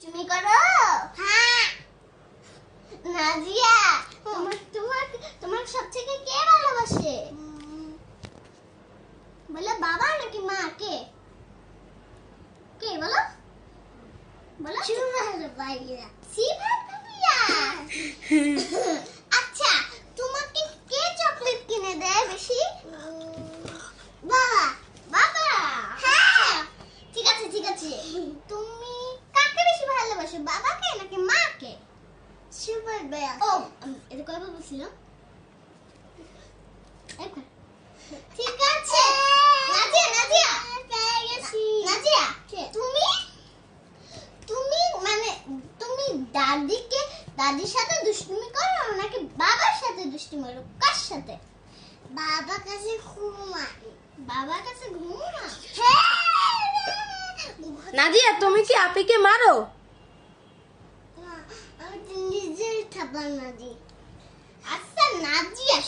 তুমি করো? হ্যাঁ। নাজিয়া, তোমার সবথেকে কে ভালোবাসে? বলো বাবা নাকি মা? কে কে বলো বলো। ভাইয়া। ভাইয়া। আচ্ছা, তোমাকে কে চকলেট কিনে দেয় বেশি? বাবা। বাবা? হ্যাঁ। ঠিক আছে ঠিক আছে। তুমি কাকে বেশি ভালোবাসো, বাবাকে নাকি মাকে? Super best. ও, এটা কয়বার বলছিলাম? একবার। ঠিক আছে। নাজিয়া নাজিয়া নাজিয়া, তুমি তুমি মানে তুমি দাদির সাথে দুষ্টুমি করো নাকি বাবার সাথে দুষ্টুমি করো? কার সাথে? বাবার কাছে ঘুমাই। বাবার কাছে ঘুমা? নাজিয়া, তুমি কি আপিকে মারো? আমি নিজের খাবার না দিই। আচ্ছা নাজিয়া,